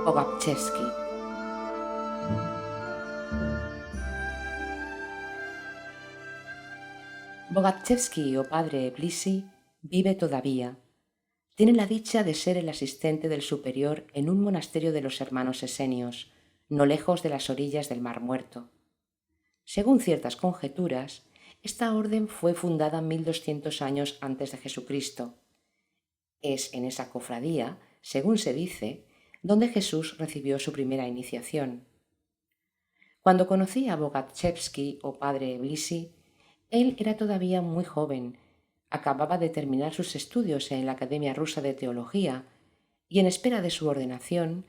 Bogachevsky. Bogachevsky, o padre Blisi, vive todavía. Tiene la dicha de ser el asistente del superior en un monasterio de los hermanos esenios, no lejos de las orillas del Mar Muerto. Según ciertas conjeturas, esta orden fue fundada 1200 años antes de Jesucristo. Es en esa cofradía, según se dice, donde Jesús recibió su primera iniciación. Cuando conocí a Bogachevsky, o padre Blisi, él era todavía muy joven, acababa de terminar sus estudios en la Academia Rusa de Teología y, en espera de su ordenación,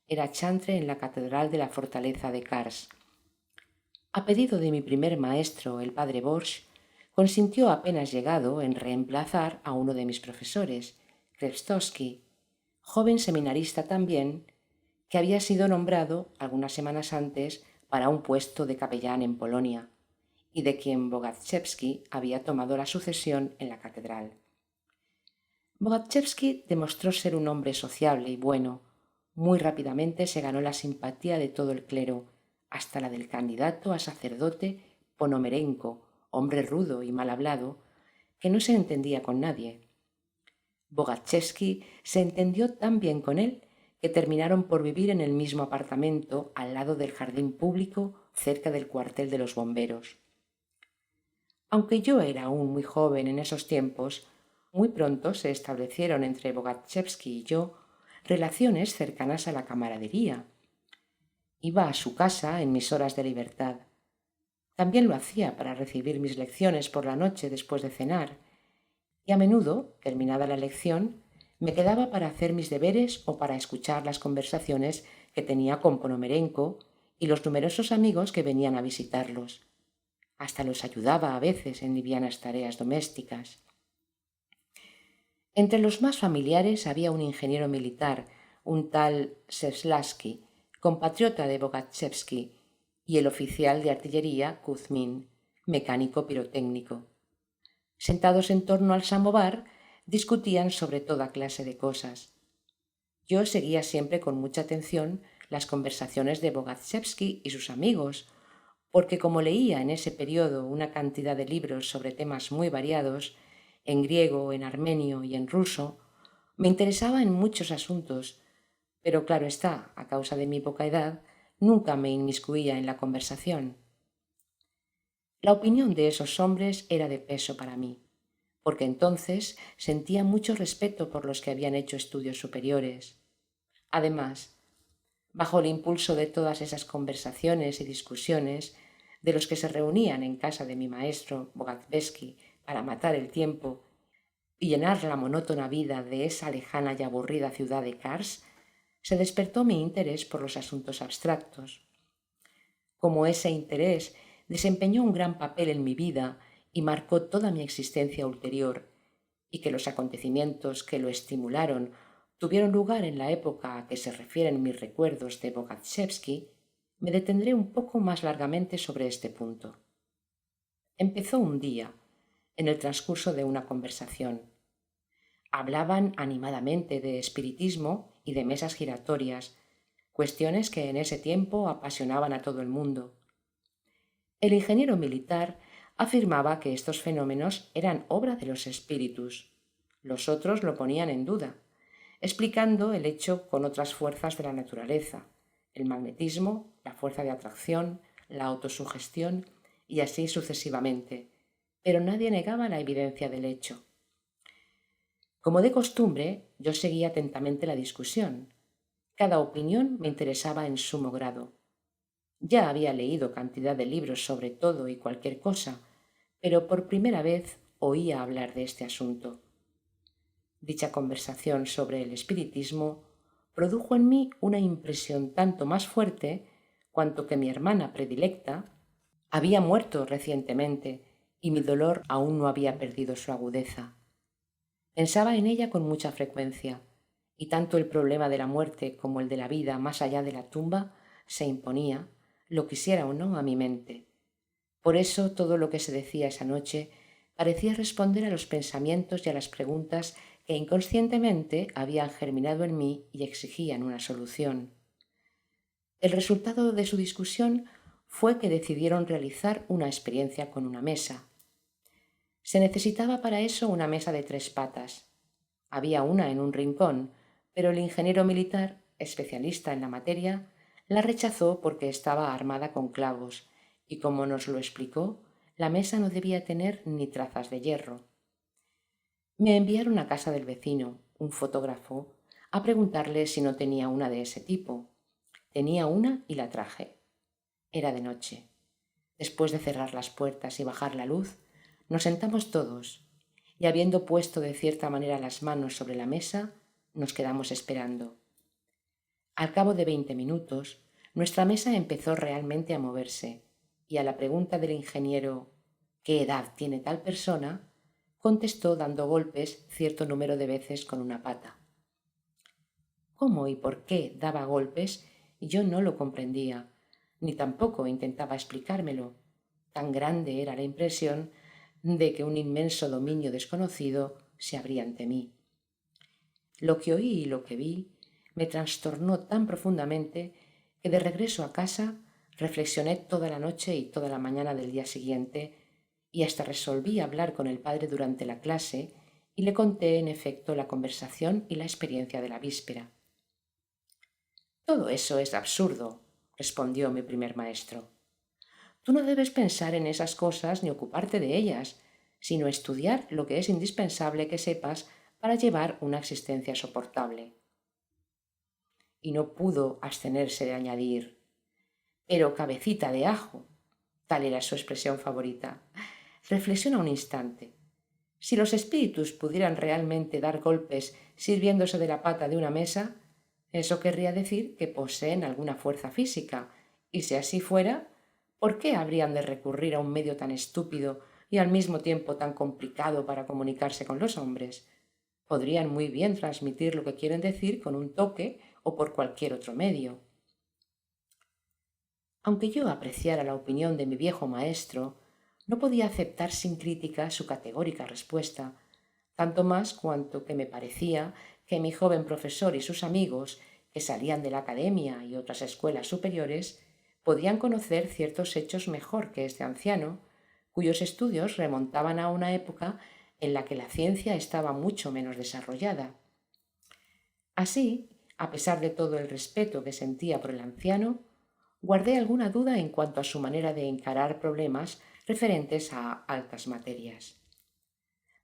era chantre en la Catedral de la Fortaleza de Kars. A pedido de mi primer maestro, el padre Borsch, consintió apenas llegado en reemplazar a uno de mis profesores, Krestowski, joven seminarista también, que había sido nombrado algunas semanas antes para un puesto de capellán en Polonia, y de quien Bogachevsky había tomado la sucesión en la catedral. Bogachevsky demostró ser un hombre sociable y bueno. Muy rápidamente se ganó la simpatía de todo el clero, hasta la del candidato a sacerdote Ponomarenko, hombre rudo y mal hablado, que no se entendía con nadie. Bogachevsky se entendió tan bien con él que terminaron por vivir en el mismo apartamento al lado del jardín público cerca del cuartel de los bomberos. Aunque yo era aún muy joven en esos tiempos, muy pronto se establecieron entre Bogachevsky y yo relaciones cercanas a la camaradería. Iba a su casa en mis horas de libertad. También lo hacía para recibir mis lecciones por la noche después de cenar, y a menudo, terminada la lección, me quedaba para hacer mis deberes o para escuchar las conversaciones que tenía con Ponomarenko y los numerosos amigos que venían a visitarlos. Hasta los ayudaba a veces en livianas tareas domésticas. Entre los más familiares había un ingeniero militar, un tal Seslasky, compatriota de Bogachevsky, y el oficial de artillería Kuzmin, mecánico pirotécnico. Sentados en torno al samovar, discutían sobre toda clase de cosas. Yo seguía siempre con mucha atención las conversaciones de Bogachevsky y sus amigos, porque como leía en ese periodo una cantidad de libros sobre temas muy variados, en griego, en armenio y en ruso, me interesaba en muchos asuntos, pero claro está, a causa de mi poca edad, nunca me inmiscuía en la conversación. La opinión de esos hombres era de peso para mí, porque entonces sentía mucho respeto por los que habían hecho estudios superiores. Además, bajo el impulso de todas esas conversaciones y discusiones, de los que se reunían en casa de mi maestro Bogachevsky para matar el tiempo y llenar la monótona vida de esa lejana y aburrida ciudad de Kars, se despertó mi interés por los asuntos abstractos. Como ese interés desempeñó un gran papel en mi vida y marcó toda mi existencia ulterior, y que los acontecimientos que lo estimularon tuvieron lugar en la época a que se refieren mis recuerdos de Bogachevsky, me detendré un poco más largamente sobre este punto. Empezó un día, en el transcurso de una conversación. Hablaban animadamente de espiritismo y de mesas giratorias, cuestiones que en ese tiempo apasionaban a todo el mundo. El ingeniero militar afirmaba que estos fenómenos eran obra de los espíritus. Los otros lo ponían en duda, explicando el hecho con otras fuerzas de la naturaleza, el magnetismo, la fuerza de atracción, la autosugestión y así sucesivamente, pero nadie negaba la evidencia del hecho. Como de costumbre, yo seguía atentamente la discusión. Cada opinión me interesaba en sumo grado. Ya había leído cantidad de libros sobre todo y cualquier cosa, pero por primera vez oía hablar de este asunto. Dicha conversación sobre el espiritismo produjo en mí una impresión tanto más fuerte cuanto que mi hermana predilecta había muerto recientemente y mi dolor aún no había perdido su agudeza. Pensaba en ella con mucha frecuencia, y tanto el problema de la muerte como el de la vida más allá de la tumba se imponía, lo quisiera o no, a mi mente. Por eso todo lo que se decía esa noche parecía responder a los pensamientos y a las preguntas que inconscientemente habían germinado en mí y exigían una solución. El resultado de su discusión fue que decidieron realizar una experiencia con una mesa. Se necesitaba para eso una mesa de 3 patas. Había una en un rincón, pero el ingeniero militar, especialista en la materia, la rechazó porque estaba armada con clavos y, como nos lo explicó, la mesa no debía tener ni trazas de hierro. Me enviaron a casa del vecino, un fotógrafo, a preguntarle si no tenía una de ese tipo. Tenía una y la traje. Era de noche. Después de cerrar las puertas y bajar la luz, nos sentamos todos y, habiendo puesto de cierta manera las manos sobre la mesa, nos quedamos esperando. Al cabo de 20 minutos, nuestra mesa empezó realmente a moverse y a la pregunta del ingeniero ¿qué edad tiene tal persona?, contestó dando golpes cierto número de veces con una pata. ¿Cómo y por qué daba golpes? Yo no lo comprendía, ni tampoco intentaba explicármelo. Tan grande era la impresión de que un inmenso dominio desconocido se abría ante mí. Lo que oí y lo que vi me trastornó tan profundamente que de regreso a casa reflexioné toda la noche y toda la mañana del día siguiente y hasta resolví hablar con el padre durante la clase y le conté en efecto la conversación y la experiencia de la víspera. Todo eso es absurdo, respondió mi primer maestro. Tú no debes pensar en esas cosas ni ocuparte de ellas, sino estudiar lo que es indispensable que sepas para llevar una existencia soportable. Y no pudo abstenerse de añadir, pero cabecita de ajo, tal era su expresión favorita. Reflexiona un instante. Si los espíritus pudieran realmente dar golpes sirviéndose de la pata de una mesa, eso querría decir que poseen alguna fuerza física, y si así fuera, ¿por qué habrían de recurrir a un medio tan estúpido y al mismo tiempo tan complicado para comunicarse con los hombres? Podrían muy bien transmitir lo que quieren decir con un toque o por cualquier otro medio. Aunque yo apreciara la opinión de mi viejo maestro, no podía aceptar sin crítica su categórica respuesta, tanto más cuanto que me parecía que mi joven profesor y sus amigos, que salían de la academia y otras escuelas superiores, podían conocer ciertos hechos mejor que este anciano, cuyos estudios remontaban a una época en la que la ciencia estaba mucho menos desarrollada. Así, a pesar de todo el respeto que sentía por el anciano, guardé alguna duda en cuanto a su manera de encarar problemas referentes a altas materias.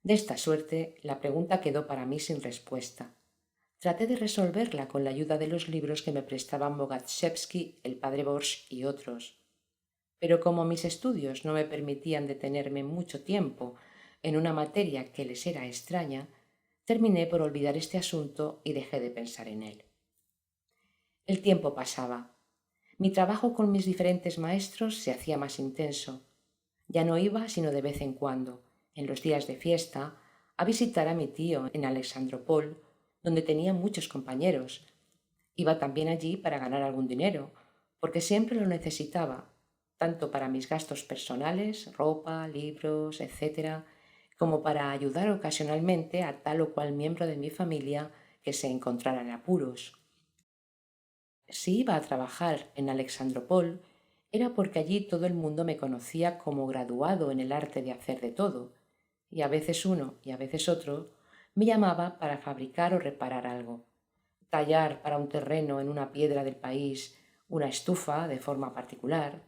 De esta suerte, la pregunta quedó para mí sin respuesta. Traté de resolverla con la ayuda de los libros que me prestaban Bogaczewski, el padre Borsch y otros. Pero como mis estudios no me permitían detenerme mucho tiempo en una materia que les era extraña, terminé por olvidar este asunto y dejé de pensar en él. El tiempo pasaba. Mi trabajo con mis diferentes maestros se hacía más intenso. Ya no iba sino de vez en cuando, en los días de fiesta, a visitar a mi tío en Alexandropol, donde tenía muchos compañeros. Iba también allí para ganar algún dinero, porque siempre lo necesitaba, tanto para mis gastos personales, ropa, libros, etc., como para ayudar ocasionalmente a tal o cual miembro de mi familia que se encontrara en apuros. Si iba a trabajar en Alexandropol, era porque allí todo el mundo me conocía como graduado en el arte de hacer de todo, y a veces uno y a veces otro me llamaba para fabricar o reparar algo, tallar para un terreno en una piedra del país una estufa de forma particular,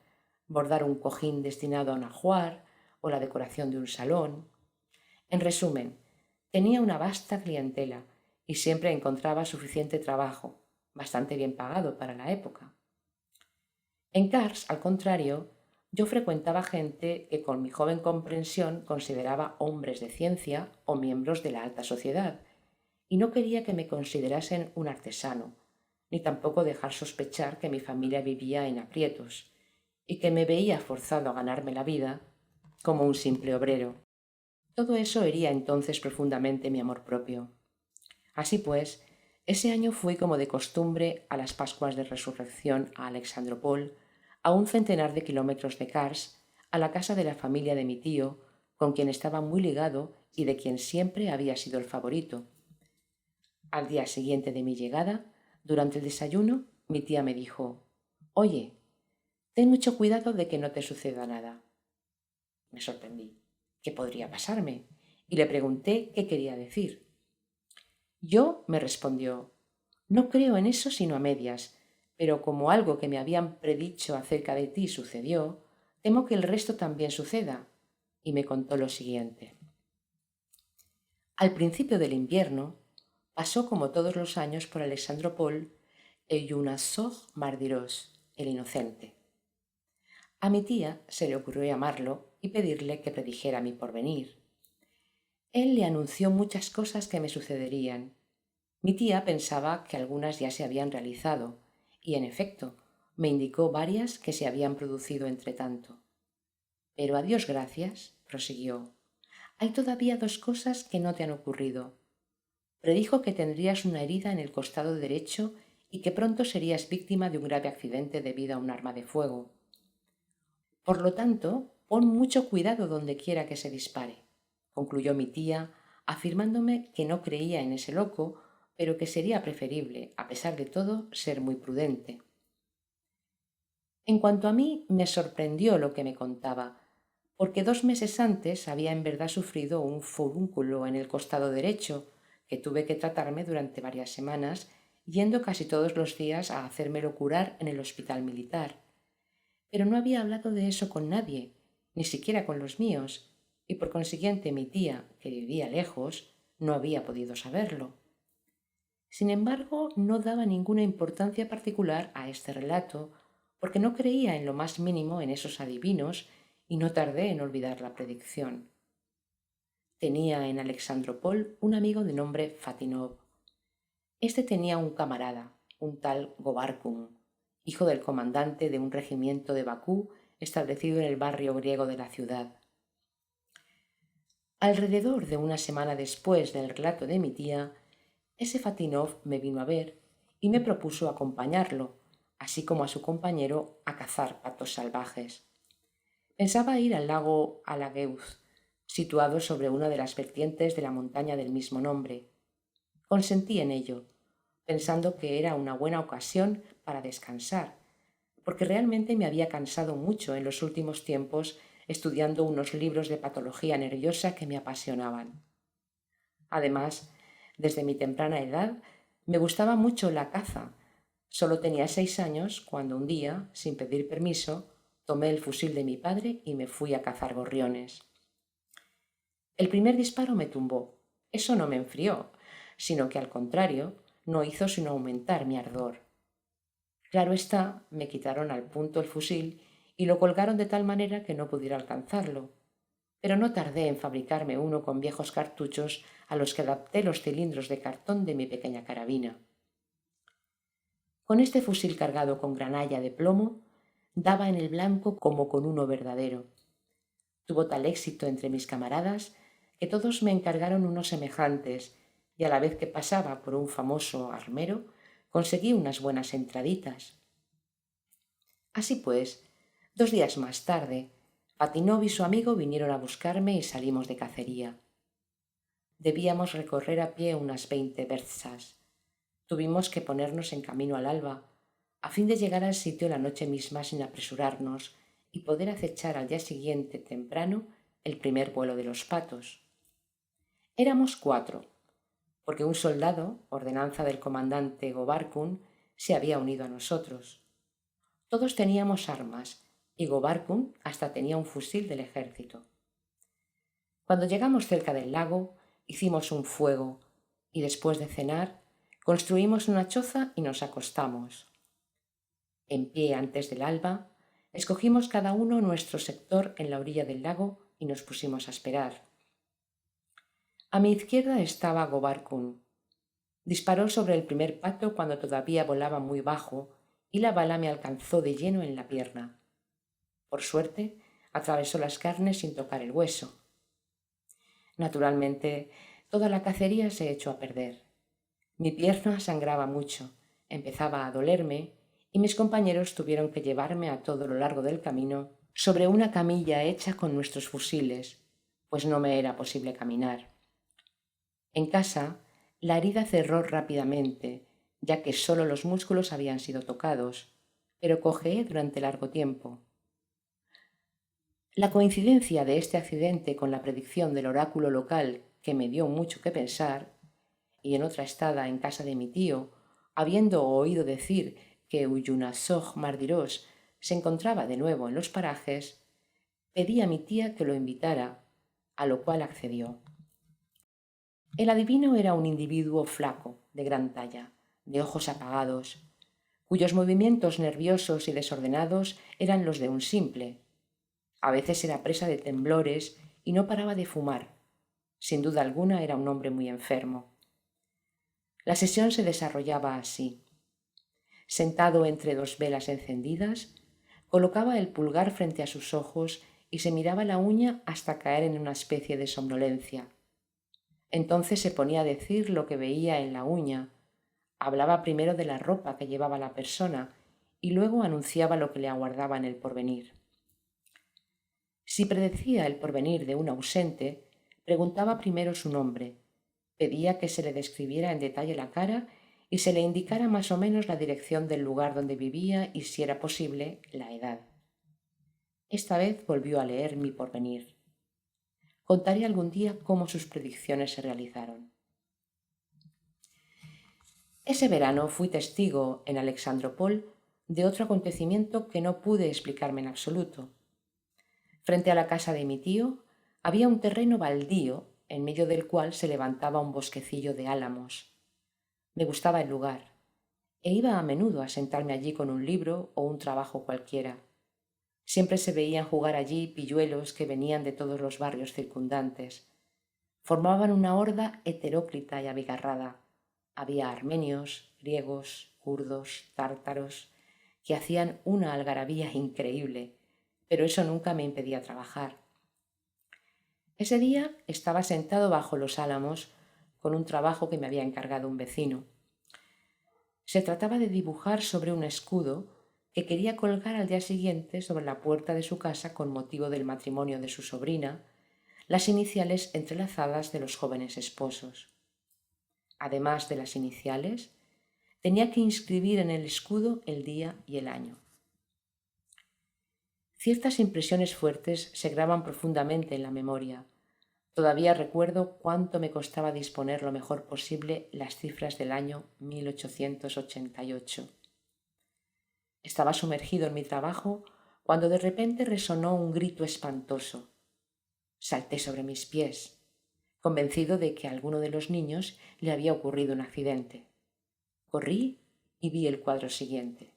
bordar un cojín destinado a un ajuar o la decoración de un salón. En resumen, tenía una vasta clientela y siempre encontraba suficiente trabajo, bastante bien pagado para la época. En Kars, al contrario, yo frecuentaba gente que con mi joven comprensión consideraba hombres de ciencia o miembros de la alta sociedad, y no quería que me considerasen un artesano, ni tampoco dejar sospechar que mi familia vivía en aprietos y que me veía forzado a ganarme la vida como un simple obrero. Todo eso hería entonces profundamente mi amor propio. Así pues, ese año fui como de costumbre a las Pascuas de Resurrección a Alexandropol, a un centenar de kilómetros de Kars, a la casa de la familia de mi tío, con quien estaba muy ligado y de quien siempre había sido el favorito. Al día siguiente de mi llegada, durante el desayuno, mi tía me dijo: Oye, ten mucho cuidado de que no te suceda nada. Me sorprendí. ¿Qué podría pasarme? Y le pregunté qué quería decir. Yo, me respondió, no creo en eso sino a medias, pero como algo que me habían predicho acerca de ti sucedió, temo que el resto también suceda. Y me contó lo siguiente. Al principio del invierno, pasó como todos los años por Alexandropol el Yunasog Mardiros, el inocente. A mi tía se le ocurrió llamarlo y pedirle que predijera mi porvenir. Él le anunció muchas cosas que me sucederían. Mi tía pensaba que algunas ya se habían realizado, y en efecto, me indicó varias que se habían producido entre tanto. Pero a Dios gracias, prosiguió, hay todavía 2 cosas que no te han ocurrido. Predijo que tendrías una herida en el costado derecho y que pronto serías víctima de un grave accidente debido a un arma de fuego. Por lo tanto, pon mucho cuidado donde quiera que se dispare, concluyó mi tía, afirmándome que no creía en ese loco, pero que sería preferible, a pesar de todo, ser muy prudente. En cuanto a mí, me sorprendió lo que me contaba, porque 2 meses antes había en verdad sufrido un furúnculo en el costado derecho, que tuve que tratarme durante varias semanas, yendo casi todos los días a hacérmelo curar en el hospital militar. Pero no había hablado de eso con nadie, ni siquiera con los míos, y por consiguiente mi tía, que vivía lejos, no había podido saberlo. Sin embargo, no daba ninguna importancia particular a este relato, porque no creía en lo más mínimo en esos adivinos y no tardé en olvidar la predicción. Tenía en Alexandropol un amigo de nombre Fatinov. Este tenía un camarada, un tal Gobarkun, hijo del comandante de un regimiento de Bakú establecido en el barrio griego de la ciudad. Alrededor de una semana después del relato de mi tía, ese Fatinov me vino a ver y me propuso acompañarlo, así como a su compañero, a cazar patos salvajes. Pensaba ir al lago Alageuz, situado sobre una de las vertientes de la montaña del mismo nombre. Consentí en ello, pensando que era una buena ocasión para descansar, porque realmente me había cansado mucho en los últimos tiempos estudiando unos libros de patología nerviosa que me apasionaban. Además, desde mi temprana edad me gustaba mucho la caza. Solo tenía 6 años cuando un día, sin pedir permiso, tomé el fusil de mi padre y me fui a cazar gorriones. El primer disparo me tumbó. Eso no me enfrió, sino que al contrario, no hizo sino aumentar mi ardor. Claro está, me quitaron al punto el fusil y lo colgaron de tal manera que no pudiera alcanzarlo. Pero no tardé en fabricarme uno con viejos cartuchos a los que adapté los cilindros de cartón de mi pequeña carabina. Con este fusil cargado con granalla de plomo, daba en el blanco como con uno verdadero. Tuvo tal éxito entre mis camaradas que todos me encargaron unos semejantes y a la vez que pasaba por un famoso armero, conseguí unas buenas entraditas. Así pues, 2 días más tarde, Fatinov y su amigo vinieron a buscarme y salimos de cacería. Debíamos recorrer a pie unas 20 versas. Tuvimos que ponernos en camino al alba, a fin de llegar al sitio la noche misma sin apresurarnos y poder acechar al día siguiente temprano el primer vuelo de los patos. Éramos 4, porque un soldado, ordenanza del comandante Gobarkun, se había unido a nosotros. Todos teníamos armas y Gobarkun hasta tenía un fusil del ejército. Cuando llegamos cerca del lago, hicimos un fuego y después de cenar, construimos una choza y nos acostamos. En pie antes del alba, escogimos cada uno nuestro sector en la orilla del lago y nos pusimos a esperar. A mi izquierda estaba Gobarkun. Disparó sobre el primer pato cuando todavía volaba muy bajo y la bala me alcanzó de lleno en la pierna. Por suerte, atravesó las carnes sin tocar el hueso. Naturalmente, toda la cacería se echó a perder. Mi pierna sangraba mucho, empezaba a dolerme y mis compañeros tuvieron que llevarme a todo lo largo del camino sobre una camilla hecha con nuestros fusiles, pues no me era posible caminar. En casa, la herida cerró rápidamente, ya que solo los músculos habían sido tocados, pero cojeé durante largo tiempo. La coincidencia de este accidente con la predicción del oráculo local, que me dio mucho que pensar, y en otra estada en casa de mi tío, habiendo oído decir que Uyunasog Mardiros se encontraba de nuevo en los parajes, pedí a mi tía que lo invitara, a lo cual accedió. El adivino era un individuo flaco, de gran talla, de ojos apagados, cuyos movimientos nerviosos y desordenados eran los de un simple. A veces era presa de temblores y no paraba de fumar. Sin duda alguna era un hombre muy enfermo. La sesión se desarrollaba así. Sentado entre dos velas encendidas, colocaba el pulgar frente a sus ojos y se miraba la uña hasta caer en una especie de somnolencia. Entonces se ponía a decir lo que veía en la uña. Hablaba primero de la ropa que llevaba la persona y luego anunciaba lo que le aguardaba en el porvenir. Si predecía el porvenir de un ausente, preguntaba primero su nombre, pedía que se le describiera en detalle la cara y se le indicara más o menos la dirección del lugar donde vivía y, si era posible, la edad. Esta vez volvió a leer mi porvenir. Contaré algún día cómo sus predicciones se realizaron. Ese verano fui testigo en Alexandropol de otro acontecimiento que no pude explicarme en absoluto. Frente a la casa de mi tío había un terreno baldío en medio del cual se levantaba un bosquecillo de álamos. Me gustaba el lugar e iba a menudo a sentarme allí con un libro o un trabajo cualquiera. Siempre se veían jugar allí pilluelos que venían de todos los barrios circundantes. Formaban una horda heteróclita y abigarrada. Había armenios, griegos, kurdos, tártaros, que hacían una algarabía increíble, pero eso nunca me impedía trabajar. Ese día estaba sentado bajo los álamos con un trabajo que me había encargado un vecino. Se trataba de dibujar sobre un escudo que quería colgar al día siguiente sobre la puerta de su casa con motivo del matrimonio de su sobrina, las iniciales entrelazadas de los jóvenes esposos. Además de las iniciales, tenía que inscribir en el escudo el día y el año. Ciertas impresiones fuertes se graban profundamente en la memoria. Todavía recuerdo cuánto me costaba disponer lo mejor posible las cifras del año 1888. Estaba sumergido en mi trabajo cuando de repente resonó un grito espantoso. Salté sobre mis pies, convencido de que a alguno de los niños le había ocurrido un accidente. Corrí y vi el cuadro siguiente.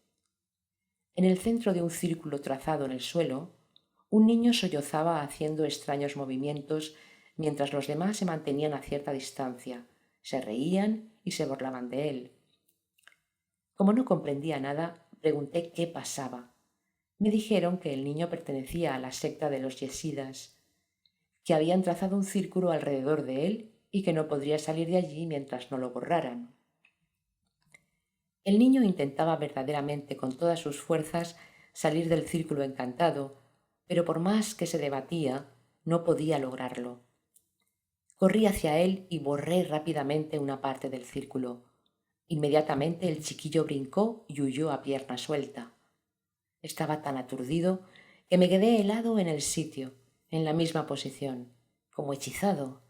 En el centro de un círculo trazado en el suelo, un niño sollozaba haciendo extraños movimientos mientras los demás se mantenían a cierta distancia, se reían y se burlaban de él. Como no comprendía nada, pregunté qué pasaba. Me dijeron que el niño pertenecía a la secta de los yesídas, que habían trazado un círculo alrededor de él y que no podría salir de allí mientras no lo borraran. El niño intentaba verdaderamente con todas sus fuerzas salir del círculo encantado, pero por más que se debatía, no podía lograrlo. Corrí hacia él y borré rápidamente una parte del círculo. Inmediatamente el chiquillo brincó y huyó a pierna suelta. Estaba tan aturdido que me quedé helado en el sitio, en la misma posición, como hechizado,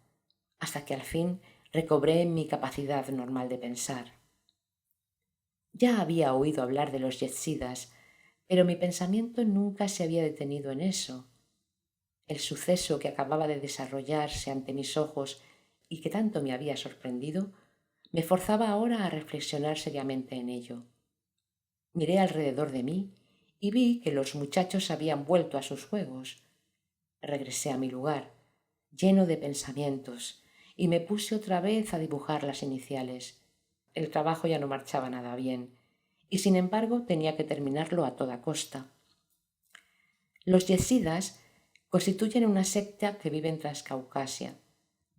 hasta que al fin recobré mi capacidad normal de pensar. Ya había oído hablar de los yesídas, pero mi pensamiento nunca se había detenido en eso. El suceso que acababa de desarrollarse ante mis ojos y que tanto me había sorprendido, me forzaba ahora a reflexionar seriamente en ello. Miré alrededor de mí y vi que los muchachos habían vuelto a sus juegos. Regresé a mi lugar, lleno de pensamientos, y me puse otra vez a dibujar las iniciales. El trabajo ya no marchaba nada bien, y sin embargo tenía que terminarlo a toda costa. Los yesídas constituyen una secta que vive en Transcaucasia,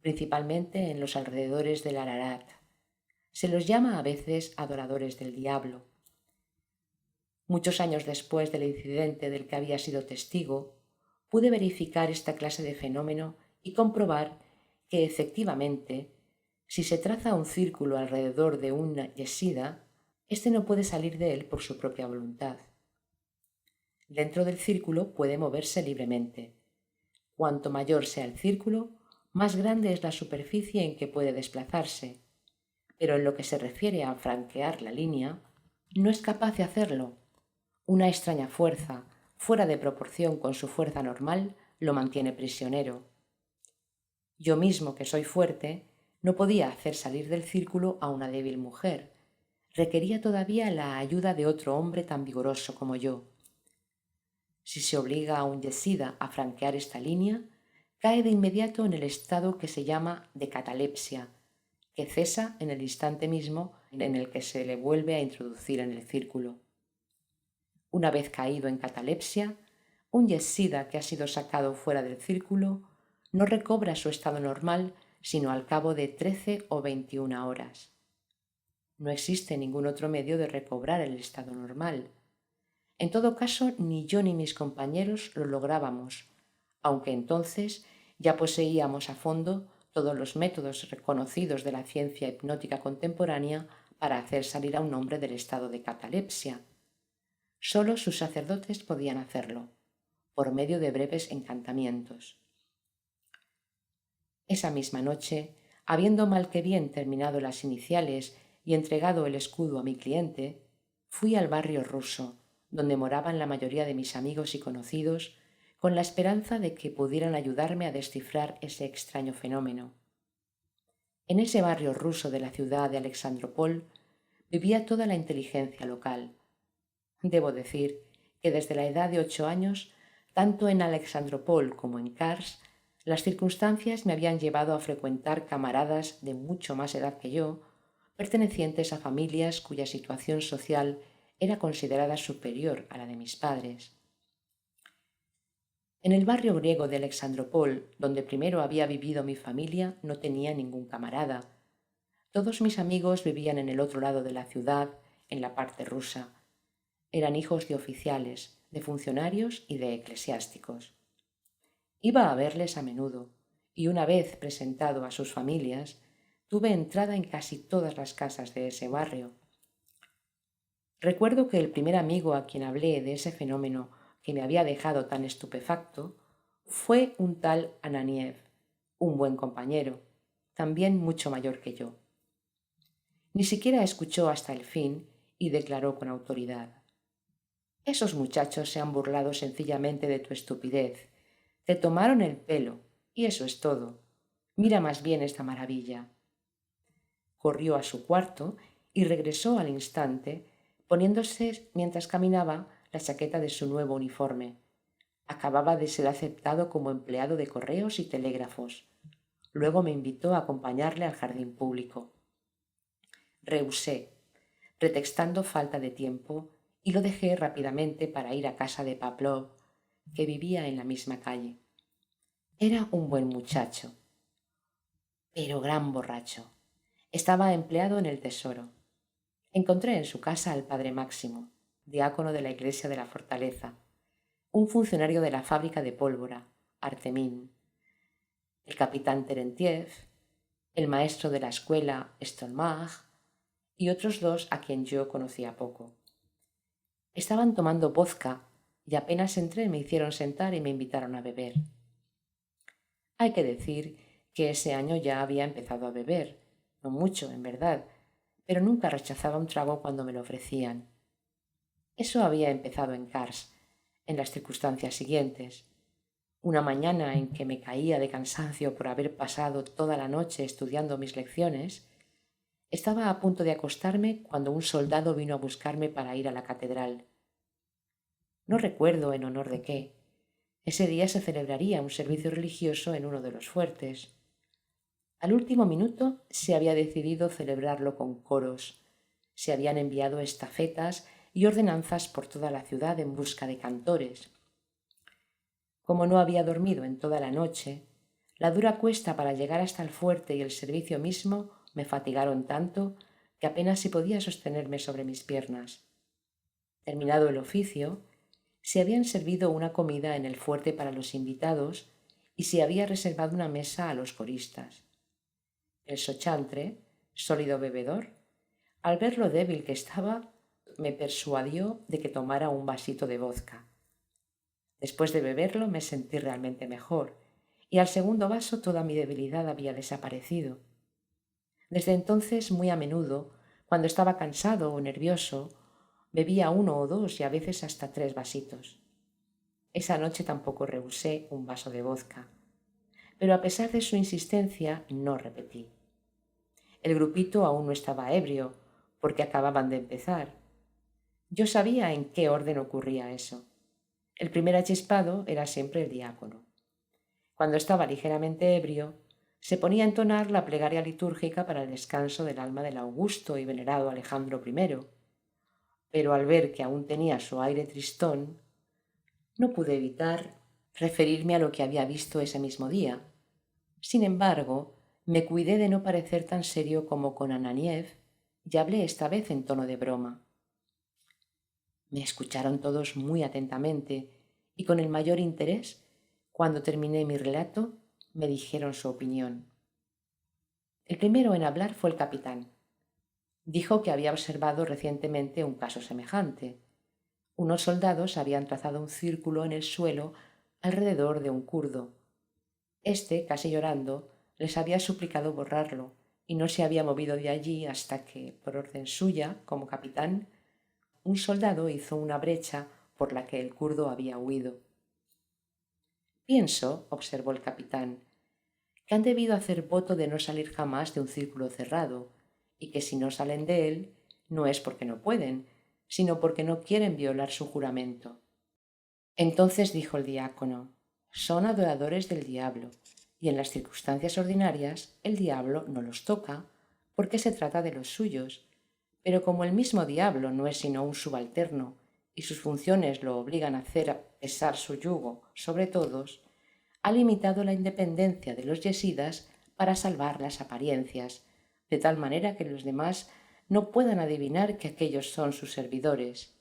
principalmente en los alrededores del Ararat. Se los llama a veces adoradores del diablo. Muchos años después del incidente del que había sido testigo, pude verificar esta clase de fenómeno y comprobar que, efectivamente, si se traza un círculo alrededor de una yesida, éste no puede salir de él por su propia voluntad. Dentro del círculo puede moverse libremente. Cuanto mayor sea el círculo, más grande es la superficie en que puede desplazarse, pero en lo que se refiere a franquear la línea, no es capaz de hacerlo. Una extraña fuerza, fuera de proporción con su fuerza normal, lo mantiene prisionero. Yo mismo, que soy fuerte, no podía hacer salir del círculo a una débil mujer. Requería todavía la ayuda de otro hombre tan vigoroso como yo. Si se obliga a un yesida a franquear esta línea, cae de inmediato en el estado que se llama de catalepsia, que cesa en el instante mismo en el que se le vuelve a introducir en el círculo. Una vez caído en catalepsia, un yesida que ha sido sacado fuera del círculo no recobra su estado normal sino al cabo de 13 o 21 horas. No existe ningún otro medio de recobrar el estado normal. En todo caso, ni yo ni mis compañeros lo lográbamos, aunque entonces ya poseíamos a fondo todos los métodos reconocidos de la ciencia hipnótica contemporánea para hacer salir a un hombre del estado de catalepsia. Solo sus sacerdotes podían hacerlo, por medio de breves encantamientos. Esa misma noche, habiendo mal que bien terminado las iniciales y entregado el escudo a mi cliente, fui al barrio ruso, donde moraban la mayoría de mis amigos y conocidos, con la esperanza de que pudieran ayudarme a descifrar ese extraño fenómeno. En ese barrio ruso de la ciudad de Alexandropol vivía toda la inteligencia local. Debo decir que desde la edad de 8 años, tanto en Alexandropol como en Kars, las circunstancias me habían llevado a frecuentar camaradas de mucho más edad que yo, pertenecientes a familias cuya situación social era considerada superior a la de mis padres. En el barrio griego de Alexandropol, donde primero había vivido mi familia, no tenía ningún camarada. Todos mis amigos vivían en el otro lado de la ciudad, en la parte rusa. Eran hijos de oficiales, de funcionarios y de eclesiásticos. Iba a verles a menudo, y una vez presentado a sus familias, tuve entrada en casi todas las casas de ese barrio. Recuerdo que el primer amigo a quien hablé de ese fenómeno que me había dejado tan estupefacto fue un tal Ananiev, un buen compañero, también mucho mayor que yo. Ni siquiera escuchó hasta el fin y declaró con autoridad: «Esos muchachos se han burlado sencillamente de tu estupidez. Te tomaron el pelo, y eso es todo. Mira más bien esta maravilla». Corrió a su cuarto y regresó al instante, poniéndose mientras caminaba la chaqueta de su nuevo uniforme. Acababa de ser aceptado como empleado de correos y telégrafos. Luego me invitó a acompañarle al jardín público. Rehusé, pretextando falta de tiempo, y lo dejé rápidamente para ir a casa de Pavlov, que vivía en la misma calle. Era un buen muchacho, pero gran borracho. Estaba empleado en el tesoro. Encontré en su casa al padre Máximo, diácono de la iglesia de la Fortaleza, un funcionario de la fábrica de pólvora, Artemín, el capitán Terentiev, el maestro de la escuela Stolmach y otros dos a quien yo conocía poco. Estaban tomando vodka y apenas entré me hicieron sentar y me invitaron a beber. Hay que decir que ese año ya había empezado a beber, no mucho, en verdad, pero nunca rechazaba un trago cuando me lo ofrecían. Eso había empezado en Kars, en las circunstancias siguientes. Una mañana en que me caía de cansancio por haber pasado toda la noche estudiando mis lecciones, estaba a punto de acostarme cuando un soldado vino a buscarme para ir a la catedral. No recuerdo en honor de qué. Ese día se celebraría un servicio religioso en uno de los fuertes. Al último minuto se había decidido celebrarlo con coros. Se habían enviado estafetas y ordenanzas por toda la ciudad en busca de cantores. Como no había dormido en toda la noche, la dura cuesta para llegar hasta el fuerte y el servicio mismo me fatigaron tanto que apenas si podía sostenerme sobre mis piernas. Terminado el oficio, se habían servido una comida en el fuerte para los invitados y se había reservado una mesa a los coristas. El sochantre, sólido bebedor, al ver lo débil que estaba, me persuadió de que tomara un vasito de vodka. Después de beberlo me sentí realmente mejor, y al segundo vaso toda mi debilidad había desaparecido. Desde entonces, muy a menudo, cuando estaba cansado o nervioso, bebía 1 o 2 y a veces hasta 3 vasitos. Esa noche tampoco rehusé un vaso de vodka, pero a pesar de su insistencia no repetí. El grupito aún no estaba ebrio, porque acababan de empezar. Yo sabía en qué orden ocurría eso. El primer achispado era siempre el diácono. Cuando estaba ligeramente ebrio, se ponía a entonar la plegaria litúrgica para el descanso del alma del augusto y venerado Alejandro I, pero al ver que aún tenía su aire tristón, no pude evitar referirme a lo que había visto ese mismo día. Sin embargo, me cuidé de no parecer tan serio como con Ananiev y hablé esta vez en tono de broma. Me escucharon todos muy atentamente y con el mayor interés. Cuando terminé mi relato, me dijeron su opinión. El primero en hablar fue el capitán. Dijo que había observado recientemente un caso semejante. Unos soldados habían trazado un círculo en el suelo alrededor de un kurdo. Este, casi llorando, les había suplicado borrarlo y no se había movido de allí hasta que, por orden suya, como capitán, un soldado hizo una brecha por la que el kurdo había huido. Pienso, observó el capitán, que han debido hacer voto de no salir jamás de un círculo cerrado, y que si no salen de él, no es porque no pueden, sino porque no quieren violar su juramento. Entonces dijo el diácono, son adoradores del diablo, y en las circunstancias ordinarias el diablo no los toca, porque se trata de los suyos, pero como el mismo diablo no es sino un subalterno, y sus funciones lo obligan a hacer pesar su yugo sobre todos, ha limitado la independencia de los yesidas para salvar las apariencias, de tal manera que los demás no puedan adivinar que aquellos son sus servidores.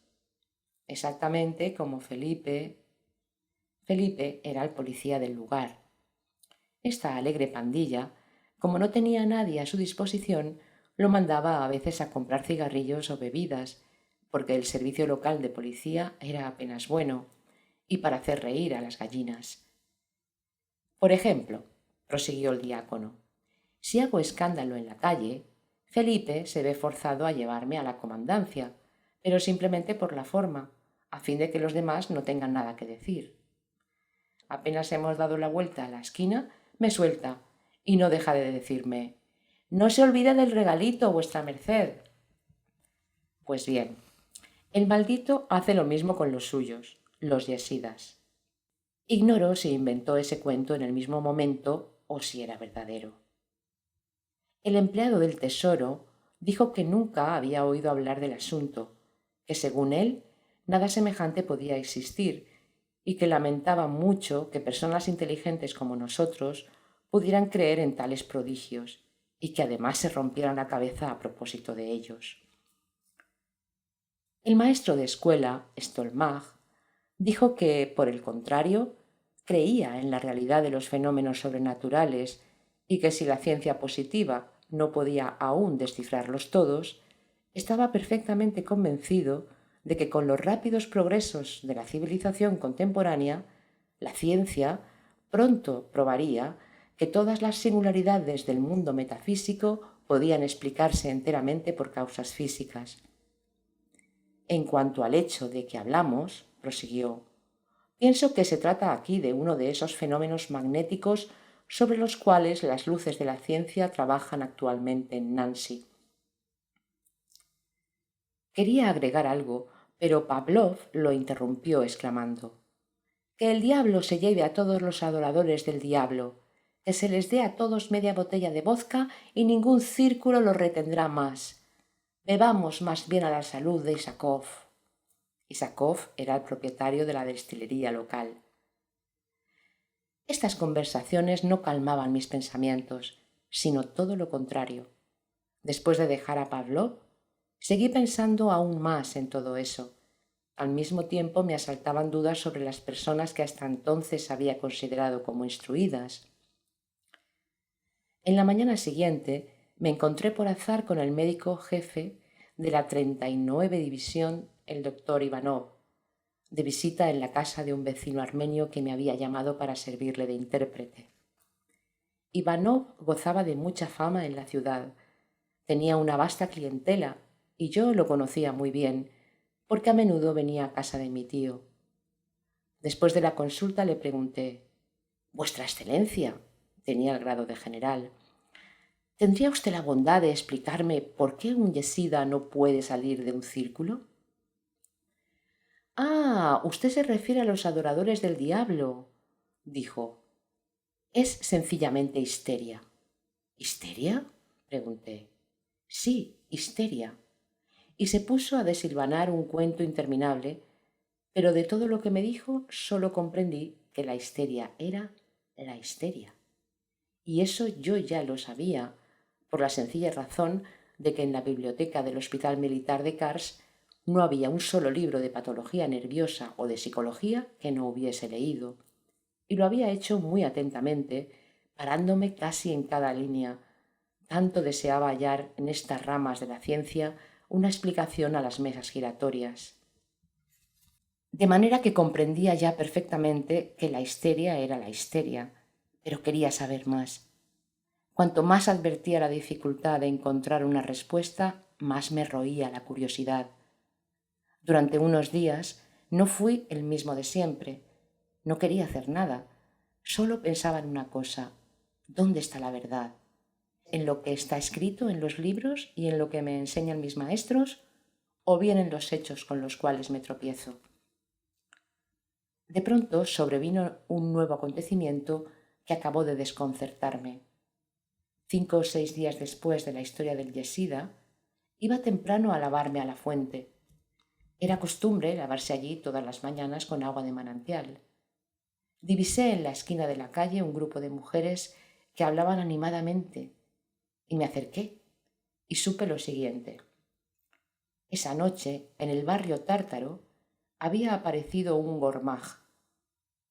Exactamente como Felipe era el policía del lugar. Esta alegre pandilla, como no tenía a nadie a su disposición, lo mandaba a veces a comprar cigarrillos o bebidas, porque el servicio local de policía era apenas bueno, y para hacer reír a las gallinas. Por ejemplo, prosiguió el diácono, si hago escándalo en la calle, Felipe se ve forzado a llevarme a la comandancia, pero simplemente por la forma, a fin de que los demás no tengan nada que decir. Apenas hemos dado la vuelta a la esquina, me suelta y no deja de decirme, «No se olvide del regalito, vuestra merced». Pues bien, el maldito hace lo mismo con los suyos, los yesidas. Ignoro si inventó ese cuento en el mismo momento o si era verdadero. El empleado del tesoro dijo que nunca había oído hablar del asunto, que según él nada semejante podía existir y que lamentaba mucho que personas inteligentes como nosotros pudieran creer en tales prodigios y que además se rompieran la cabeza a propósito de ellos. El maestro de escuela, Stolmach, dijo que, por el contrario, creía en la realidad de los fenómenos sobrenaturales y que si la ciencia positiva no podía aún descifrarlos todos, estaba perfectamente convencido de que con los rápidos progresos de la civilización contemporánea, la ciencia pronto probaría que todas las singularidades del mundo metafísico podían explicarse enteramente por causas físicas. En cuanto al hecho de que hablamos, prosiguió, pienso que se trata aquí de uno de esos fenómenos magnéticos sobre los cuales las luces de la ciencia trabajan actualmente en Nancy. Quería agregar algo, pero Pavlov lo interrumpió exclamando, «Que el diablo se lleve a todos los adoradores del diablo, que se les dé a todos media botella de vodka y ningún círculo los retendrá más. Bebamos más bien a la salud de Isakov». Isakov era el propietario de la destilería local. Estas conversaciones no calmaban mis pensamientos, sino todo lo contrario. Después de dejar a Pavlov, seguí pensando aún más en todo eso. Al mismo tiempo me asaltaban dudas sobre las personas que hasta entonces había considerado como instruidas. En la mañana siguiente me encontré por azar con el médico jefe de la 39 División, el doctor Ivanov. de visita en la casa de un vecino armenio que me había llamado para servirle de intérprete. Ivanov gozaba de mucha fama en la ciudad. Tenía una vasta clientela y yo lo conocía muy bien, porque a menudo venía a casa de mi tío. Después de la consulta le pregunté: «Vuestra Excelencia», tenía el grado de general, «¿tendría usted la bondad de explicarme por qué un yesida no puede salir de un círculo?» «Ah, usted se refiere a los adoradores del diablo», dijo. «Es sencillamente histeria». «¿Histeria?», pregunté. «Sí, histeria». Y se puso a desilvanar un cuento interminable, pero de todo lo que me dijo solo comprendí que la histeria era la histeria. Y eso yo ya lo sabía, por la sencilla razón de que en la biblioteca del Hospital Militar de Kars no había un solo libro de patología nerviosa o de psicología que no hubiese leído. Y lo había hecho muy atentamente, parándome casi en cada línea. Tanto deseaba hallar en estas ramas de la ciencia una explicación a las mesas giratorias. De manera que comprendía ya perfectamente que la histeria era la histeria, pero quería saber más. Cuanto más advertía la dificultad de encontrar una respuesta, más me roía la curiosidad. Durante unos días no fui el mismo de siempre. No quería hacer nada. Solo pensaba en una cosa: ¿dónde está la verdad? ¿En lo que está escrito en los libros y en lo que me enseñan mis maestros? ¿O bien en los hechos con los cuales me tropiezo? De pronto sobrevino un nuevo acontecimiento que acabó de desconcertarme. 5 o 6 días después de la historia del yesida, iba temprano a lavarme a la fuente. Era costumbre lavarse allí todas las mañanas con agua de manantial. Divisé en la esquina de la calle un grupo de mujeres que hablaban animadamente y me acerqué y supe lo siguiente. Esa noche, en el barrio tártaro, había aparecido un gormaj.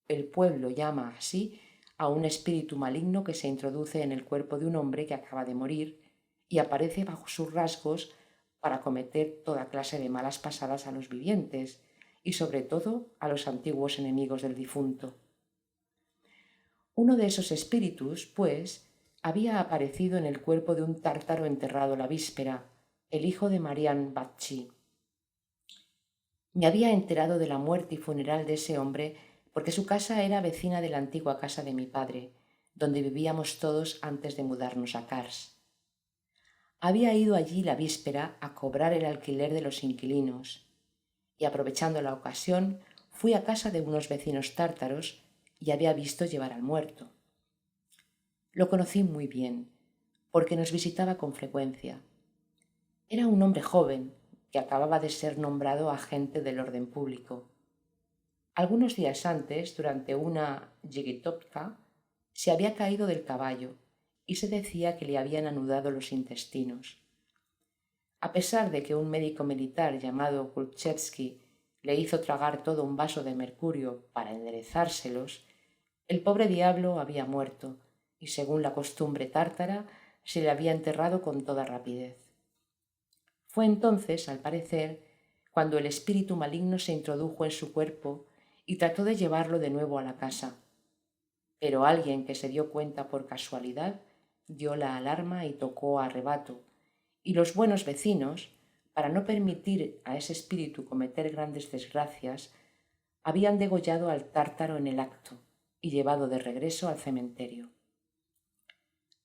El pueblo llama así a un espíritu maligno que se introduce en el cuerpo de un hombre que acaba de morir y aparece bajo sus rasgos para cometer toda clase de malas pasadas a los vivientes y sobre todo a los antiguos enemigos del difunto. Uno de esos espíritus, pues, había aparecido en el cuerpo de un tártaro enterrado la víspera, el hijo de Marian Bakshi. Me había enterado de la muerte y funeral de ese hombre porque su casa era vecina de la antigua casa de mi padre, donde vivíamos todos antes de mudarnos a Kars. Había ido allí la víspera a cobrar el alquiler de los inquilinos y, aprovechando la ocasión, fui a casa de unos vecinos tártaros y había visto llevar al muerto. Lo conocí muy bien, porque nos visitaba con frecuencia. Era un hombre joven que acababa de ser nombrado agente del orden público. Algunos días antes, durante una yigitotka, se había caído del caballo y se decía que le habían anudado los intestinos. A pesar de que un médico militar llamado Kulchevsky le hizo tragar todo un vaso de mercurio para enderezárselos, el pobre diablo había muerto y, según la costumbre tártara, se le había enterrado con toda rapidez. Fue entonces, al parecer, cuando el espíritu maligno se introdujo en su cuerpo y trató de llevarlo de nuevo a la casa. Pero alguien que se dio cuenta por casualidad dio la alarma y tocó a rebato, y los buenos vecinos, para no permitir a ese espíritu cometer grandes desgracias, habían degollado al tártaro en el acto y llevado de regreso al cementerio.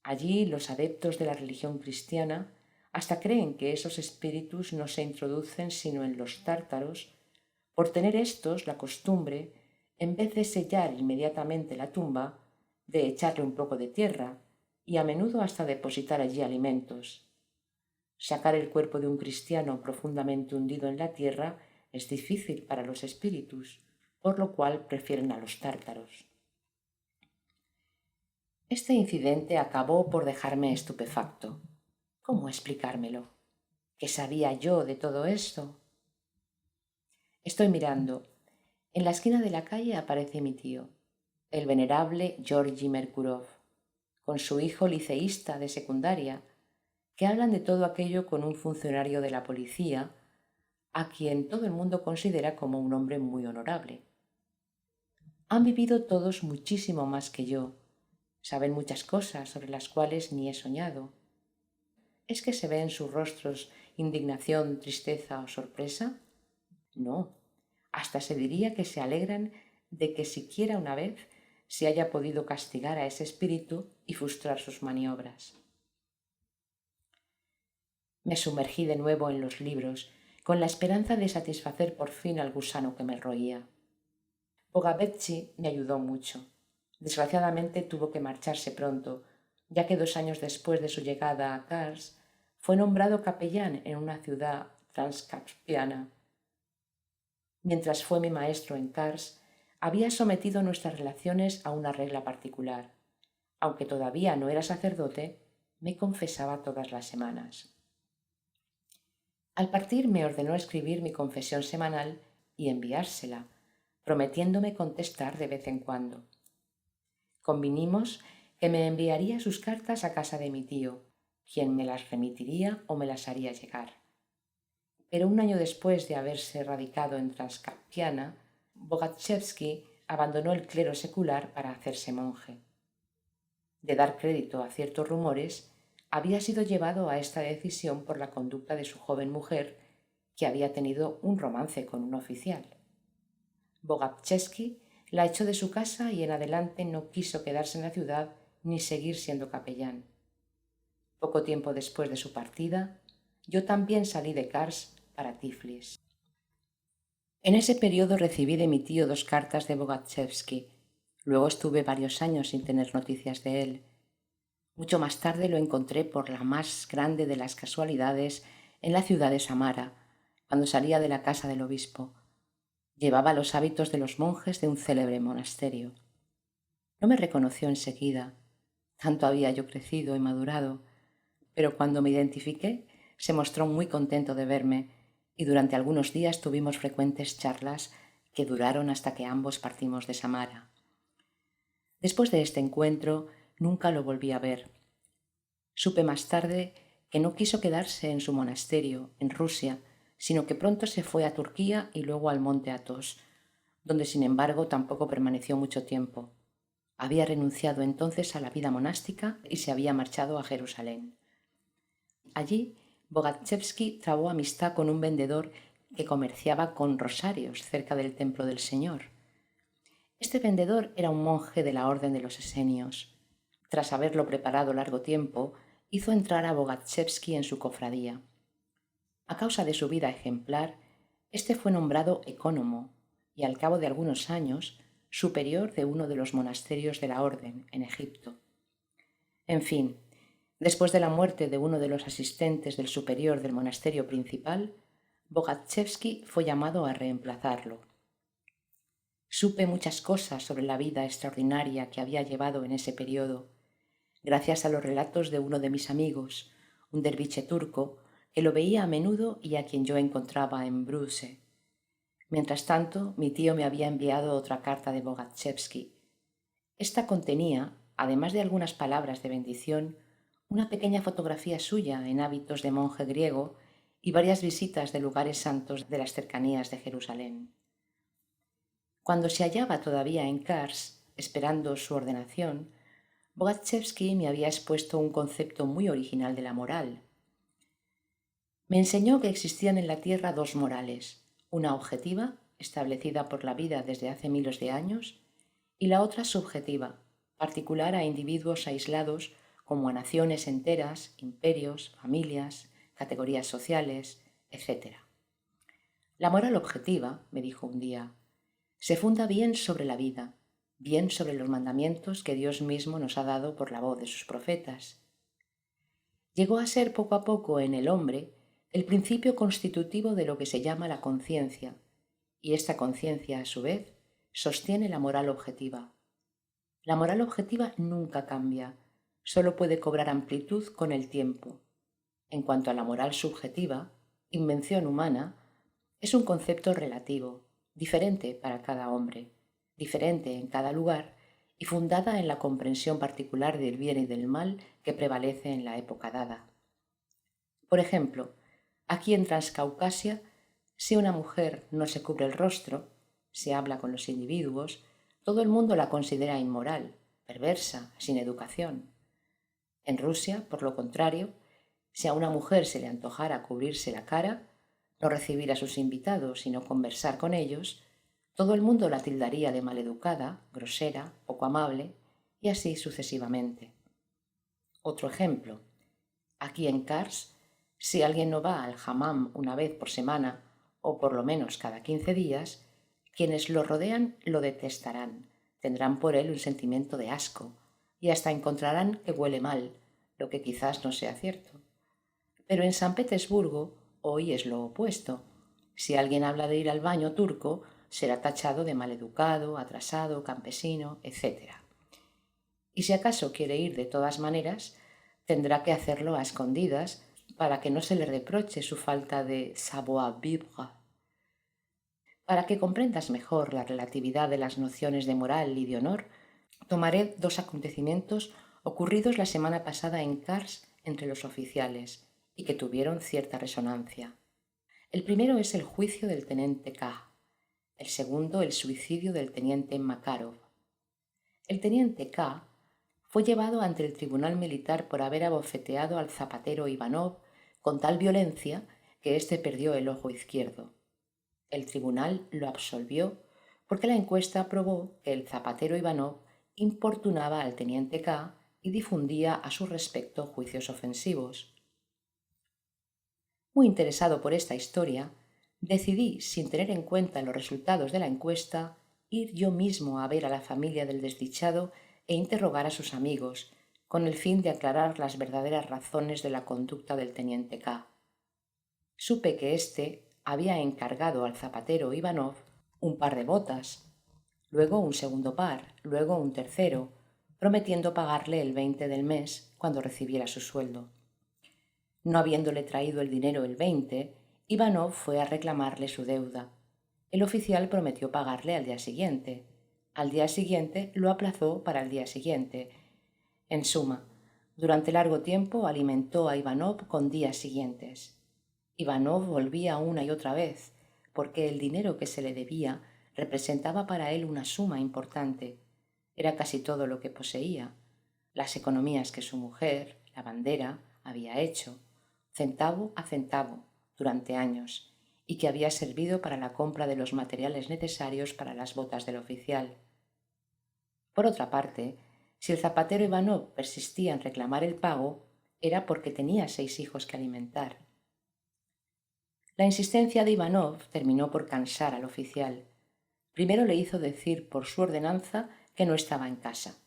Allí los adeptos de la religión cristiana hasta creen que esos espíritus no se introducen sino en los tártaros, por tener éstos la costumbre, en vez de sellar inmediatamente la tumba, de echarle un poco de tierra y a menudo hasta depositar allí alimentos. Sacar el cuerpo de un cristiano profundamente hundido en la tierra es difícil para los espíritus, por lo cual prefieren a los tártaros. Este incidente acabó por dejarme estupefacto. ¿Cómo explicármelo? ¿Qué sabía yo de todo esto? Estoy mirando. En la esquina de la calle aparece mi tío, el venerable Georgi Merkurov, con su hijo liceísta de secundaria, que hablan de todo aquello con un funcionario de la policía, a quien todo el mundo considera como un hombre muy honorable. Han vivido todos muchísimo más que yo. Saben muchas cosas sobre las cuales ni he soñado. ¿Es que se ve en sus rostros indignación, tristeza o sorpresa? No, hasta se diría que se alegran de que siquiera una vez se haya podido castigar a ese espíritu y frustrar sus maniobras. Me sumergí de nuevo en los libros, con la esperanza de satisfacer por fin al gusano que me roía. Bogavetchi me ayudó mucho. Desgraciadamente tuvo que marcharse pronto, ya que 2 años después de su llegada a Kars fue nombrado capellán en una ciudad transcaspiana. Mientras fue mi maestro en Kars, había sometido nuestras relaciones a una regla particular. Aunque todavía no era sacerdote, me confesaba todas las semanas. Al partir me ordenó escribir mi confesión semanal y enviársela, prometiéndome contestar de vez en cuando. Convinimos que me enviaría sus cartas a casa de mi tío, quien me las remitiría o me las haría llegar. Pero 1 año después de haberse radicado en Transcaspiana, Bogatchevsky abandonó el clero secular para hacerse monje. De dar crédito a ciertos rumores, había sido llevado a esta decisión por la conducta de su joven mujer, que había tenido un romance con un oficial. Bogatchevsky la echó de su casa y en adelante no quiso quedarse en la ciudad ni seguir siendo capellán. Poco tiempo después de su partida, yo también salí de Kars para Tiflis. En ese periodo recibí de mi tío 2 cartas de Bogatchevsky. Luego estuve varios años sin tener noticias de él. Mucho más tarde lo encontré por la más grande de las casualidades en la ciudad de Samara, cuando salía de la casa del obispo. Llevaba los hábitos de los monjes de un célebre monasterio. No me reconoció enseguida, tanto había yo crecido y madurado, pero cuando me identifiqué se mostró muy contento de verme y durante algunos días tuvimos frecuentes charlas que duraron hasta que ambos partimos de Samara. Después de este encuentro nunca lo volví a ver. Supe más tarde que no quiso quedarse en su monasterio, en Rusia, sino que pronto se fue a Turquía y luego al monte Athos, donde sin embargo tampoco permaneció mucho tiempo. Había renunciado entonces a la vida monástica y se había marchado a Jerusalén. Allí, Bogatchevsky trabó amistad con un vendedor que comerciaba con rosarios cerca del templo del Señor. Este vendedor era un monje de la orden de los esenios. Tras haberlo preparado largo tiempo, hizo entrar a Bogatchevsky en su cofradía. A causa de su vida ejemplar, este fue nombrado ecónomo y al cabo de algunos años superior de uno de los monasterios de la orden en Egipto. En fin, después de la muerte de uno de los asistentes del superior del monasterio principal, Bogatchevsky fue llamado a reemplazarlo. Supe muchas cosas sobre la vida extraordinaria que había llevado en ese periodo, gracias a los relatos de uno de mis amigos, un derviche turco, que lo veía a menudo y a quien yo encontraba en Bruce. Mientras tanto, mi tío me había enviado otra carta de Bogatchevsky. Esta contenía, además de algunas palabras de bendición, una pequeña fotografía suya en hábitos de monje griego y varias visitas de lugares santos de las cercanías de Jerusalén. Cuando se hallaba todavía en Kars, esperando su ordenación, Bogatchevsky me había expuesto un concepto muy original de la moral. Me enseñó que existían en la tierra 2 morales, una objetiva, establecida por la vida desde hace miles de años, y la otra subjetiva, particular a individuos aislados como a naciones enteras, imperios, familias, categorías sociales, etc. La moral objetiva, me dijo un día, se funda bien sobre la vida, bien sobre los mandamientos que Dios mismo nos ha dado por la voz de sus profetas. Llegó a ser poco a poco en el hombre el principio constitutivo de lo que se llama la conciencia, y esta conciencia, a su vez, sostiene la moral objetiva. La moral objetiva nunca cambia, solo puede cobrar amplitud con el tiempo. En cuanto a la moral subjetiva, invención humana, es un concepto relativo, diferente para cada hombre, diferente en cada lugar y fundada en la comprensión particular del bien y del mal que prevalece en la época dada. Por ejemplo, aquí en Transcaucasia Si una mujer no se cubre el rostro, se habla con los individuos, todo el mundo la considera inmoral, perversa, sin educación. En Rusia, por lo contrario, si a una mujer se le antojara cubrirse la cara, no recibir a sus invitados, sino conversar con ellos, todo el mundo la tildaría de maleducada, grosera, poco amable, y así sucesivamente. Otro ejemplo. Aquí en Kars, si alguien no va al hammam una vez por semana, o por lo menos cada 15 días, quienes lo rodean lo detestarán, tendrán por él un sentimiento de asco, y hasta encontrarán que huele mal, lo que quizás no sea cierto. Pero en San Petersburgo hoy es lo opuesto. Si alguien habla de ir al baño turco, será tachado de maleducado, atrasado, campesino, etc. Y si acaso quiere ir de todas maneras, tendrá que hacerlo a escondidas para que no se le reproche su falta de savoir-vivre. Para que comprendas mejor la relatividad de las nociones de moral y de honor, tomaré dos acontecimientos ocurridos la semana pasada en Kars entre los oficiales y que tuvieron cierta resonancia. El primero es el juicio del teniente K, el segundo el suicidio del teniente Makarov. El teniente K fue llevado ante el tribunal militar por haber abofeteado al zapatero Ivanov con tal violencia que éste perdió el ojo izquierdo. El tribunal lo absolvió porque la encuesta probó que el zapatero Ivanov importunaba al teniente K y difundía a su respecto juicios ofensivos. Muy interesado por esta historia, decidí, sin tener en cuenta los resultados de la encuesta, ir yo mismo a ver a la familia del desdichado e interrogar a sus amigos, con el fin de aclarar las verdaderas razones de la conducta del teniente K. Supe que éste había encargado al zapatero Ivanov un par de botas, luego un segundo par, luego un tercero, prometiendo pagarle el 20 del mes cuando recibiera su sueldo. No habiéndole traído el dinero el 20, Ivanov fue a reclamarle su deuda. El oficial prometió pagarle al día siguiente. Al día siguiente lo aplazó para el día siguiente. En suma, durante largo tiempo alimentó a Ivanov con días siguientes. Ivanov volvía una y otra vez, porque el dinero que se le debía representaba para él una suma importante. Era casi todo lo que poseía, las economías que su mujer, la bandera, había hecho, centavo a centavo, durante años, y que había servido para la compra de los materiales necesarios para las botas del oficial. Por otra parte, si el zapatero Ivanov persistía en reclamar el pago, era porque tenía 6 hijos que alimentar. La insistencia de Ivanov terminó por cansar al oficial. Primero le hizo decir por su ordenanza que no estaba en casa.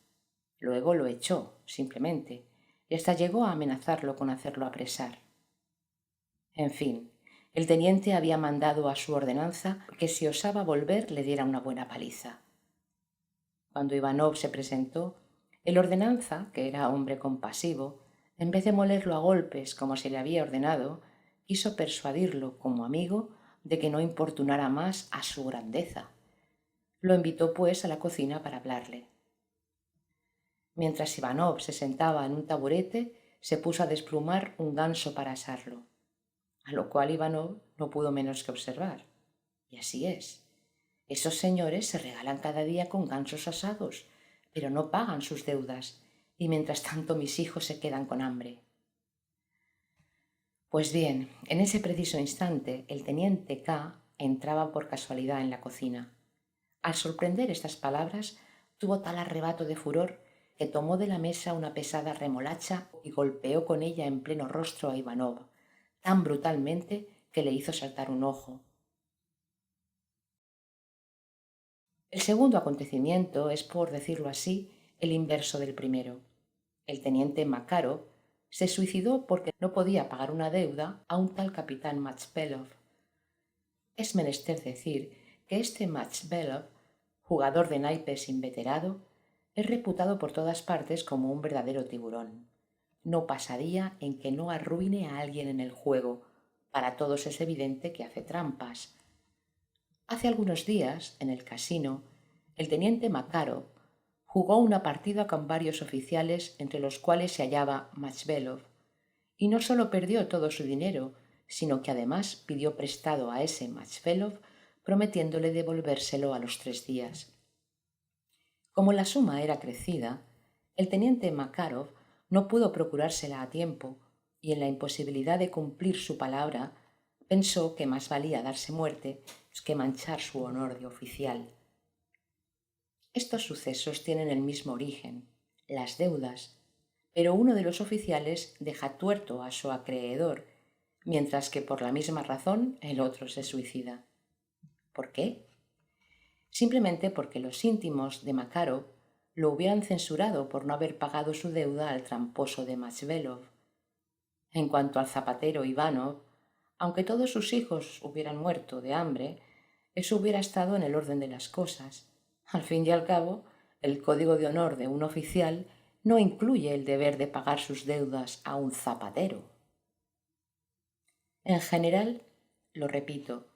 Luego lo echó, simplemente, y hasta llegó a amenazarlo con hacerlo apresar. En fin, el teniente había mandado a su ordenanza que si osaba volver le diera una buena paliza. Cuando Ivanov se presentó, el ordenanza, que era hombre compasivo, en vez de molerlo a golpes como se le había ordenado, quiso persuadirlo como amigo de que no importunara más a su grandeza. Lo invitó pues a la cocina para hablarle. Mientras Ivanov se sentaba en un taburete, se puso a desplumar un ganso para asarlo, a lo cual Ivanov no pudo menos que observar. Y así es. Esos señores se regalan cada día con gansos asados, pero no pagan sus deudas, y mientras tanto mis hijos se quedan con hambre. Pues bien, en ese preciso instante el teniente K entraba por casualidad en la cocina. Al sorprender estas palabras, tuvo tal arrebato de furor que tomó de la mesa una pesada remolacha y golpeó con ella en pleno rostro a Ivanov, tan brutalmente que le hizo saltar un ojo. El segundo acontecimiento es, por decirlo así, el inverso del primero. El teniente Makarov se suicidó porque no podía pagar una deuda a un tal capitán Machbelov. Es menester decir que este Machbelov, jugador de naipes inveterado, es reputado por todas partes como un verdadero tiburón. No pasa día en que no arruine a alguien en el juego. Para todos es evidente que hace trampas. Hace algunos días, en el casino, el teniente Makarov jugó una partida con varios oficiales entre los cuales se hallaba Machbelov, y no solo perdió todo su dinero, sino que además pidió prestado a ese Matchfelov, prometiéndole devolvérselo a los 3 días. Como la suma era crecida, el teniente Makarov no pudo procurársela a tiempo y en la imposibilidad de cumplir su palabra pensó que más valía darse muerte que manchar su honor de oficial. Estos sucesos tienen el mismo origen, las deudas, pero uno de los oficiales deja tuerto a su acreedor, mientras que por la misma razón el otro se suicida. ¿Por qué? Simplemente porque los íntimos de Makarov lo hubieran censurado por no haber pagado su deuda al tramposo de Matchvelov. En cuanto al zapatero Ivanov, aunque todos sus hijos hubieran muerto de hambre, eso hubiera estado en el orden de las cosas. Al fin y al cabo, el código de honor de un oficial no incluye el deber de pagar sus deudas a un zapatero. En general, lo repito,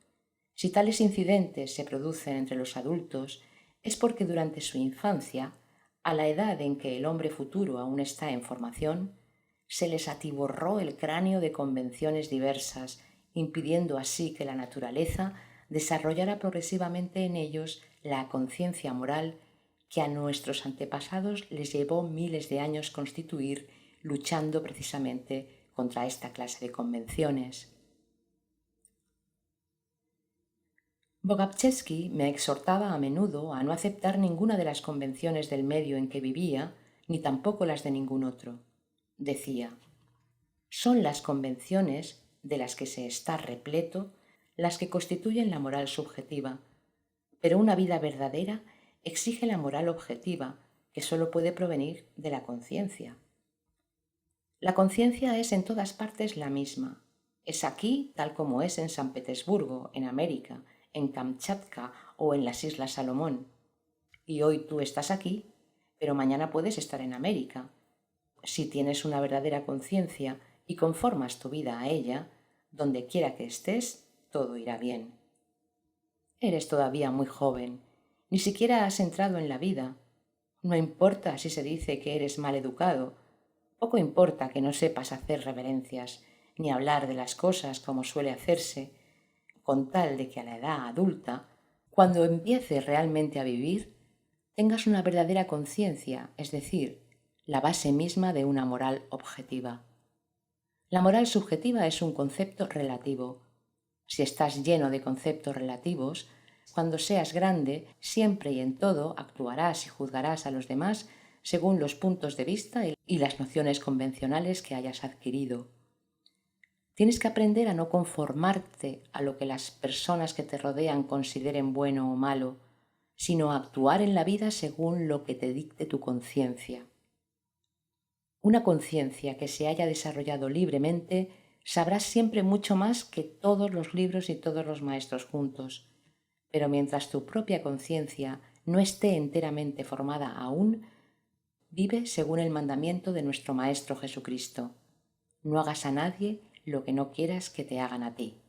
si tales incidentes se producen entre los adultos, es porque durante su infancia, a la edad en que el hombre futuro aún está en formación, se les atiborró el cráneo de convenciones diversas, impidiendo así que la naturaleza desarrollara progresivamente en ellos la conciencia moral que a nuestros antepasados les llevó miles de años constituir, luchando precisamente contra esta clase de convenciones. Bogachevsky me exhortaba a menudo a no aceptar ninguna de las convenciones del medio en que vivía, ni tampoco las de ningún otro. Decía: son las convenciones de las que se está repleto las que constituyen la moral subjetiva, pero una vida verdadera exige la moral objetiva, que sólo puede provenir de la conciencia. La conciencia es en todas partes la misma. Es aquí tal como es en San Petersburgo, en América, en Kamchatka o en las Islas Salomón. Y hoy tú estás aquí, pero mañana puedes estar en América. Si tienes una verdadera conciencia y conformas tu vida a ella, donde quiera que estés, todo irá bien. Eres todavía muy joven, ni siquiera has entrado en la vida. No importa si se dice que eres mal educado, poco importa que no sepas hacer reverencias, ni hablar de las cosas como suele hacerse, con tal de que a la edad adulta, cuando empieces realmente a vivir, tengas una verdadera conciencia, es decir, la base misma de una moral objetiva. La moral subjetiva es un concepto relativo. Si estás lleno de conceptos relativos, cuando seas grande, siempre y en todo actuarás y juzgarás a los demás según los puntos de vista y las nociones convencionales que hayas adquirido. Tienes que aprender a no conformarte a lo que las personas que te rodean consideren bueno o malo, sino a actuar en la vida según lo que te dicte tu conciencia. Una conciencia que se haya desarrollado libremente sabrá siempre mucho más que todos los libros y todos los maestros juntos, pero mientras tu propia conciencia no esté enteramente formada aún, vive según el mandamiento de nuestro Maestro Jesucristo: no hagas a nadie lo que no quieras que te hagan a ti.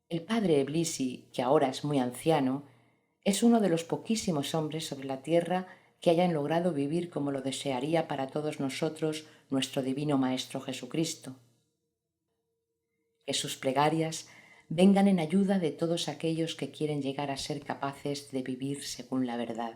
El padre Blisi, que ahora es muy anciano, es uno de los poquísimos hombres sobre la tierra que hayan logrado vivir como lo desearía para todos nosotros nuestro divino Maestro Jesucristo. Que sus plegarias vengan en ayuda de todos aquellos que quieren llegar a ser capaces de vivir según la verdad.